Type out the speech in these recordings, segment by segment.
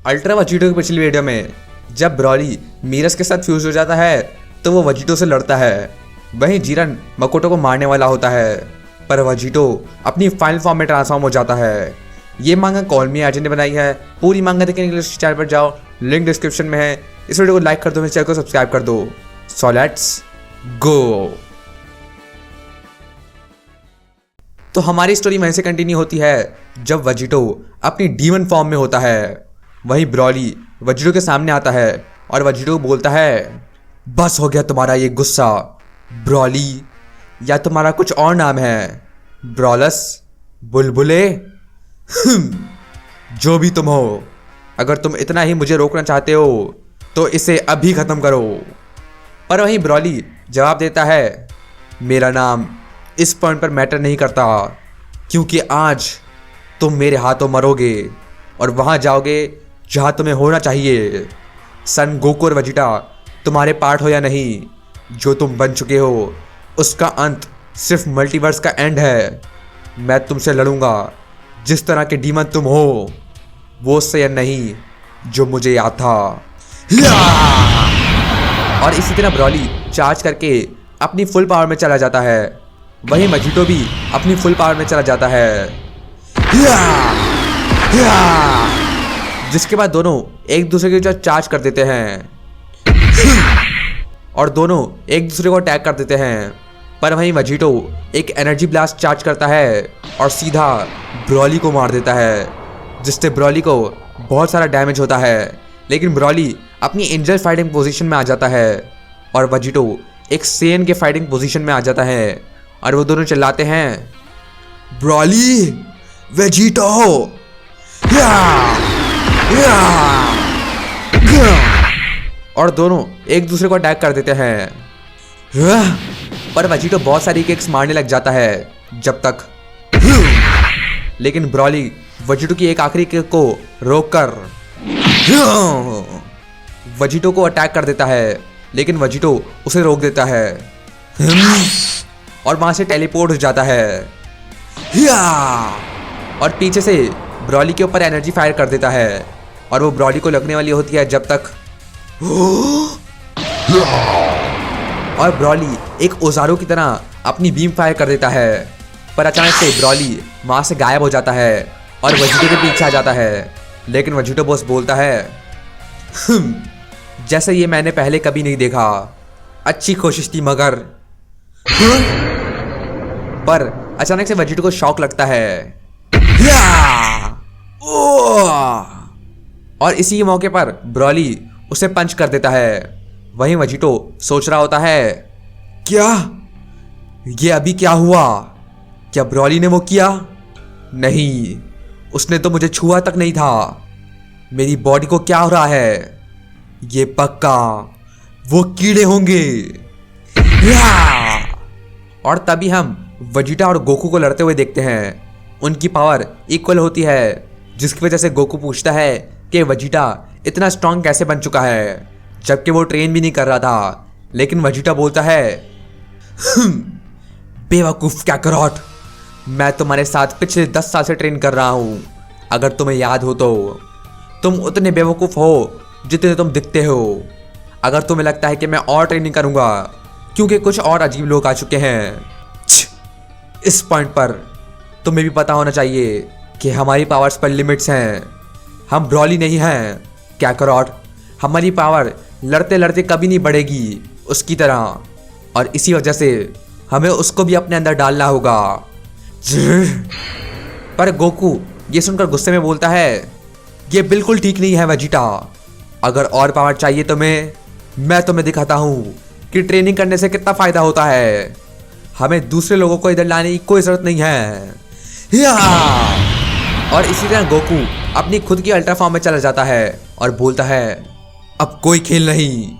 Ultra वजीटो की पिछली video में जब ब्रॉली मीरस के साथ फ्यूज हो जाता है तो वो वजीटो से लड़ता है। वहीं जीरन मकोटो को मारने वाला होता है, पर वजीटो अपनी फाइनल फॉर्म में ट्रांसफॉर्म हो जाता है। ये मांगा कॉल मी आर्जन ने बनाई है। पूरी मांगा देखने के लिए चैनल पर जाओ, लिंक डिस्क्रिप्शन में है। इस वीडियो को लाइक कर दो, मेरे चैनल को सब्सक्राइब कर दो। So let's go. तो हमारी स्टोरी वहीं से कंटिन्यू होती है जब वजीटो अपनी डीमन फॉर्म में होता है। वहीं ब्रॉली वजीटो के सामने आता है और वजीटो को बोलता है, बस हो गया तुम्हारा ये गुस्सा ब्रॉली, या तुम्हारा कुछ और नाम है, ब्रॉलस, बुलबुले, जो भी तुम हो। अगर तुम इतना ही मुझे रोकना चाहते हो तो इसे अभी खत्म करो। पर वहीं ब्रॉली जवाब देता है, मेरा नाम इस पॉइंट पर मैटर नहीं करता, क्योंकि आज तुम मेरे हाथों मरोगे और वहां जाओगे जहां तुम्हें होना चाहिए। सन गोकू और वजीटा तुम्हारे पार्ट हो या नहीं, जो तुम बन चुके हो उसका अंत सिर्फ मल्टीवर्स का एंड है। मैं तुमसे लड़ूंगा, जिस तरह के डीमन तुम हो वो उससे नहीं जो मुझे याद था। और इसी तरह ब्रॉली चार्ज करके अपनी फुल पावर में चला जाता है। वहीं वजीटो भी अपनी फुल पावर में चला जाता है, जिसके बाद दोनों एक दूसरे के जो चार्ज कर देते हैं और दोनों एक दूसरे को अटैक कर देते हैं। पर वहीं वजीटो एक एनर्जी ब्लास्ट चार्ज करता है और सीधा ब्रॉली को मार देता है, जिससे ब्रॉली को बहुत सारा डैमेज होता है। लेकिन ब्रॉली अपनी एंजल फाइटिंग पोजीशन में आ जाता है और वजीटो एक सेन के फाइटिंग पोजीशन में आ जाता है और वो दोनों चिल्लाते हैं, ब्रॉली, वेजिटो। और दोनों एक दूसरे को अटैक कर देते हैं। पर वजीटो बहुत सारी किक्स मारने लग जाता है जब तक, लेकिन ब्रॉली वजीटो की एक आखिरी किक को रोककर वजीटो को अटैक कर देता है, लेकिन वजीटो उसे रोक देता है और वहां से टेलीपोर्ट हो जाता है और पीछे से ब्रॉली के ऊपर एनर्जी फायर कर देता है और वो ब्रॉली को लगने वाली होती है जब तक और ब्रॉली एक ओजारो की तरह अपनी बीम फायर कर देता है। पर अचानक से ब्रॉली वहां से गायब हो जाता है और वजीटो के पीछे आ जाता है। लेकिन वजीटो बॉस बोलता है, जैसे ये मैंने पहले कभी नहीं देखा, अच्छी कोशिश थी मगर। पर अचानक से वजीटो को शॉक लगता है और इसी मौके पर ब्रॉली उसे पंच कर देता है। वहीं वजीटो सोच रहा होता है, क्या ये अभी क्या हुआ? क्या ब्रॉली ने वो किया? नहीं, उसने तो मुझे छुआ तक नहीं था। मेरी बॉडी को क्या हो रहा है? ये पक्का वो कीड़े होंगे। और तभी हम वजीटा और गोकू को लड़ते हुए देखते हैं। उनकी पावर इक्वल होती है, जिसकी वजह से गोकू पूछता है कि वजीटा इतना स्ट्रांग कैसे बन चुका है, जबकि वो ट्रेन भी नहीं कर रहा था। लेकिन वजीटा बोलता है, बेवकूफ कैकरॉट, मैं तुम्हारे साथ पिछले 10 साल से ट्रेन कर रहा हूं। अगर तुम्हें याद हो तो तुम उतने बेवकूफ हो जितने तुम दिखते हो। अगर तुम्हें लगता है कि मैं और ट्रेनिंग करूंगा क्योंकि कुछ और अजीब लोग आ चुके हैं, इस पॉइंट पर तुम्हें भी पता होना चाहिए कि हमारी पावर्स पर लिमिट्स हैं। हम ब्रॉली नहीं हैं कैकरॉट। हमारी पावर लड़ते लड़ते कभी नहीं बढ़ेगी उसकी तरह, और इसी वजह से हमें उसको भी अपने अंदर डालना होगा। पर गोकू ये सुनकर गुस्से में बोलता है, ये बिल्कुल ठीक नहीं है वजीटा। अगर और पावर चाहिए मैं तुम्हें दिखाता हूं कि ट्रेनिंग करने से कितना फायदा होता है। हमें दूसरे लोगों को इधर लाने की कोई जरूरत नहीं है। और इसी तरह गोकू अपनी खुद की अल्ट्रा फॉर्म में चला जाता है और बोलता है, अब कोई खेल नहीं।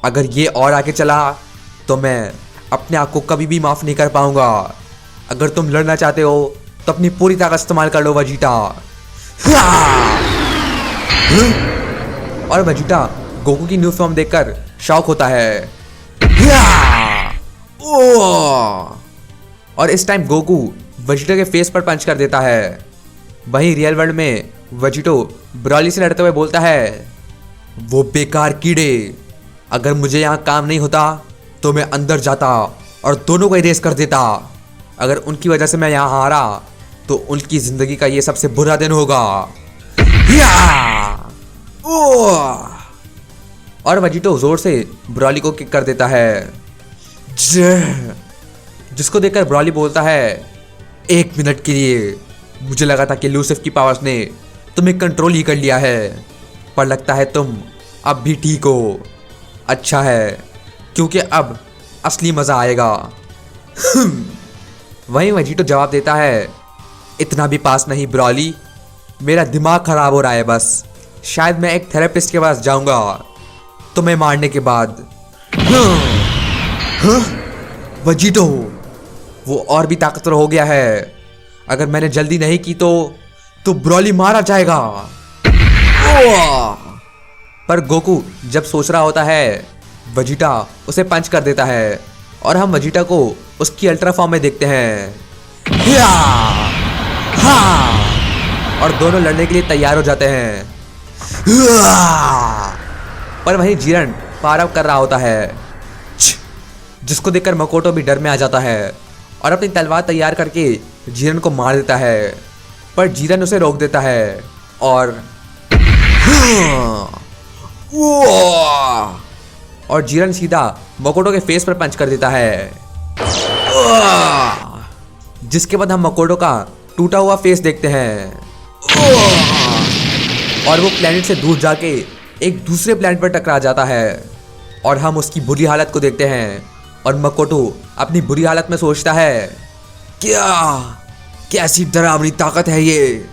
अगर ये और आगे चला तो मैं अपने आप को कभी भी माफ नहीं कर पाऊंगा। अगर तुम लड़ना चाहते हो तो अपनी पूरी ताकत इस्तेमाल कर लो वजीटा। और वजीटा गोकू की न्यू फॉर्म देखकर शॉक होता है। और इस टाइम गोकू वजीटा के फेस पर पंच कर देता है। वहीं रियल वर्ल्ड में वेजिटो ब्रॉली से लड़ते हुए बोलता है, वो बेकार कीड़े, अगर मुझे यहाँ काम नहीं होता तो मैं अंदर जाता और दोनों को इरेज कर देता। अगर उनकी वजह से मैं यहाँ हारा तो उनकी जिंदगी का ये सबसे बुरा दिन होगा। या! ओह! और वेजिटो जोर से ब्रॉली को किक कर देता है, जिसको देखकर ब्रॉली बोलता है, 1 मिनट के लिए मुझे लगा था कि लूसिफ की पावर्स ने तुम्हें कंट्रोल ही कर लिया है, पर लगता है तुम अब भी ठीक हो। अच्छा है, क्योंकि अब असली मजा आएगा। वहीं वेजिटो जवाब देता है, इतना भी पास नहीं ब्रॉली, मेरा दिमाग खराब हो रहा है बस। शायद मैं एक थेरेपिस्ट के पास जाऊंगा तुम्हें मारने के बाद। वेजिटो, वो और भी ताकतवर हो गया है। अगर मैंने जल्दी नहीं की तो ब्रॉली मारा जाएगा। पर गोकू जब सोच रहा होता है, वेजिटा उसे पंच कर देता है और हम वेजिटा को उसकी अल्ट्रा फॉर्म में देखते हैं। और दोनों लड़ने के लिए तैयार हो जाते हैं। पर वहीं जीरन पावर अप कर रहा होता है, जिसको देखकर मकोटो भी डर में आ जाता है और अपनी तलवार तैयार करके जीरन को मार देता है। पर जीरन उसे रोक देता है और जीरन सीधा मकोटो के फेस पर पंच कर देता है, जिसके बाद हम मकोटो का टूटा हुआ फेस देखते हैं और वो प्लेनेट से दूर जाके एक दूसरे प्लेनेट पर टकरा जाता है और हम उसकी बुरी हालत को देखते हैं। और मकोटो अपनी बुरी हालत में सोचता है, क्या कैसी डरावनी ताकत है ये,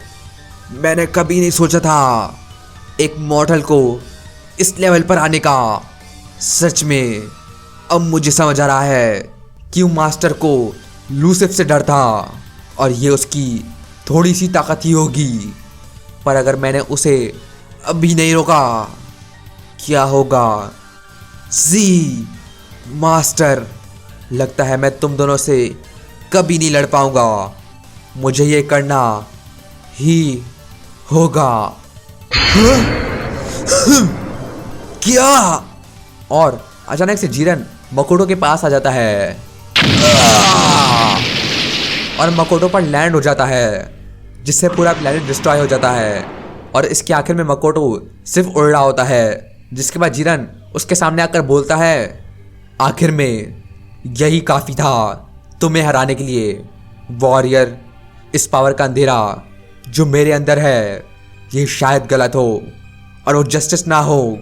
मैंने कभी नहीं सोचा था एक मॉर्टल को इस लेवल पर आने का। सच में अब मुझे समझ आ रहा है क्यों मास्टर को लूसिफ से डर था, और ये उसकी थोड़ी सी ताकत ही होगी। पर अगर मैंने उसे अभी नहीं रोका, क्या होगा? जी मास्टर, लगता है मैं तुम दोनों से कभी नहीं लड़ पाऊंगा, मुझे ये करना ही होगा। क्या? और अचानक से जीरन मकोटो के पास आ जाता है और मकोटो पर लैंड हो जाता है, जिससे पूरा प्लेनेट डिस्ट्रॉय हो जाता है। और इसके आखिर में मकोटो सिर्फ उड़ रहा होता है, जिसके बाद जीरन उसके सामने आकर बोलता है, आखिर में यही काफ़ी था तुम्हें हराने के लिए वॉरियर। इस पावर का अंधेरा जो मेरे अंदर है ये शायद गलत हो और वो जस्टिस ना हो,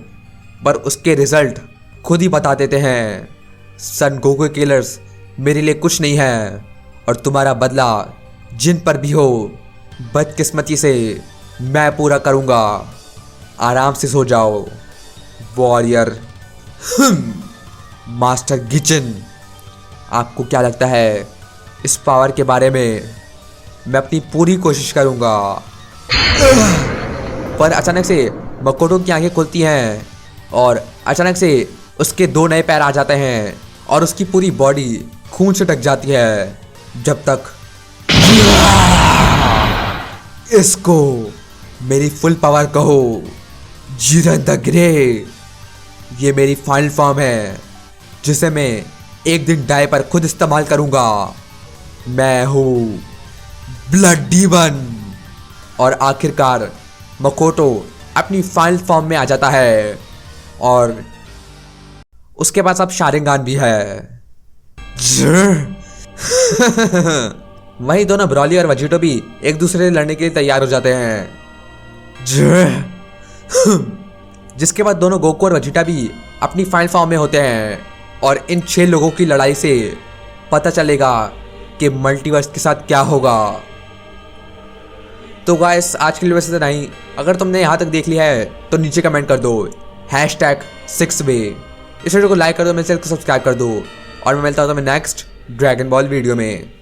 पर उसके रिजल्ट खुद ही बता देते हैं। सन गोकू किलर्स मेरे लिए कुछ नहीं है, और तुम्हारा बदला जिन पर भी हो बदकिस्मती से मैं पूरा करूँगा। आराम से सो जाओ वॉरियर। मास्टर गिचिन, आपको क्या लगता है इस पावर के बारे में? मैं अपनी पूरी कोशिश करूँगा। पर अचानक से मकोटो की आंखें खुलती हैं और अचानक से उसके 2 नए पैर आ जाते हैं और उसकी पूरी बॉडी खून से ढक जाती है। जब तक इसको मेरी फुल पावर कहो, जीरन द ग्रे। ये मेरी फाइनल फॉर्म है जिसे मैं एक दिन डाई पर खुद इस्तेमाल करूंगा। मैं हूँ ब्लड डीमन। और आखिरकार मकोटो अपनी फाइनल फॉर्म में आ जाता है और उसके पास अब शारिंगान भी है। वहीं दोनों ब्रॉली और वेजिटो भी एक दूसरे से लड़ने के लिए तैयार हो जाते हैं। जिसके बाद दोनों गोकू और वेजिटा भी अपनी फाइनल फॉर्म में होते हैं और इन 6 लोगों की लड़ाई से पता चलेगा कि मल्टीवर्स के साथ क्या होगा। तो गाइस, आज के लिए वैसे तो नहीं, अगर तुमने यहाँ तक देख लिया है तो नीचे कमेंट कर दो #6way। इस वीडियो को लाइक कर दो, मेरे चैनल को सब्सक्राइब कर दो और मैं मिलता हूँ तुम्हें नेक्स्ट ड्रैगन बॉल वीडियो में।